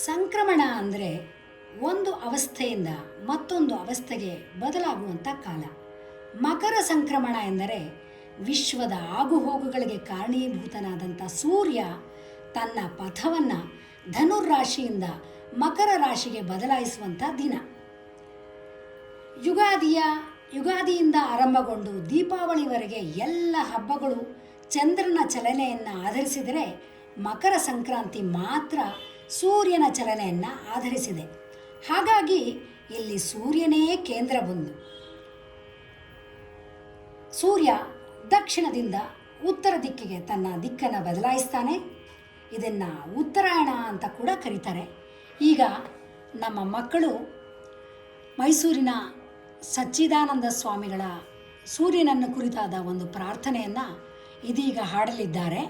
ಸಂಕ್ರಮಣ ಅಂದರೆ ಒಂದು ಅವಸ್ಥೆಯಿಂದ ಮತ್ತೊಂದು ಅವಸ್ಥೆಗೆ ಬದಲಾಗುವಂಥ ಕಾಲ. ಮಕರ ಸಂಕ್ರಮಣ ಎಂದರೆ ವಿಶ್ವದ ಆಗುಹೋಗುಗಳಿಗೆ ಕಾರಣೀಭೂತನಾದಂಥ ಸೂರ್ಯ ತನ್ನ ಪಥವನ್ನು ಧನುರ್ರಾಶಿಯಿಂದ ಮಕರ ರಾಶಿಗೆ ಬದಲಾಯಿಸುವಂಥ ದಿನ. ಯುಗಾದಿಯಿಂದ ಆರಂಭಗೊಂಡು ದೀಪಾವಳಿವರೆಗೆ ಎಲ್ಲ ಹಬ್ಬಗಳು ಚಂದ್ರನ ಚಲನೆಯನ್ನು ಆಧರಿಸಿದರೆ ಮಕರ ಸಂಕ್ರಾಂತಿ ಮಾತ್ರ ಸೂರ್ಯನ ಚಲನೆಯನ್ನು ಆಧರಿಸಿದೆ. ಹಾಗಾಗಿ ಇಲ್ಲಿ ಸೂರ್ಯನೇ ಕೇಂದ್ರ ಬಂದು ಸೂರ್ಯ ದಕ್ಷಿಣದಿಂದ ಉತ್ತರ ದಿಕ್ಕಿಗೆ ತನ್ನ ದಿಕ್ಕನ್ನು ಬದಲಾಯಿಸ್ತಾನೆ. ಇದನ್ನು ಉತ್ತರಾಯಣ ಅಂತ ಕೂಡ ಕರೀತಾರೆ. ಈಗ ನಮ್ಮ ಮಕ್ಕಳು ಮೈಸೂರಿನ ಸಚ್ಚಿದಾನಂದ ಸ್ವಾಮಿಗಳ ಸೂರ್ಯನನ್ನು ಕುರಿತಾದ ಒಂದು ಪ್ರಾರ್ಥನೆಯನ್ನು ಇದೀಗ ಹಾಡಲಿದ್ದಾರೆ.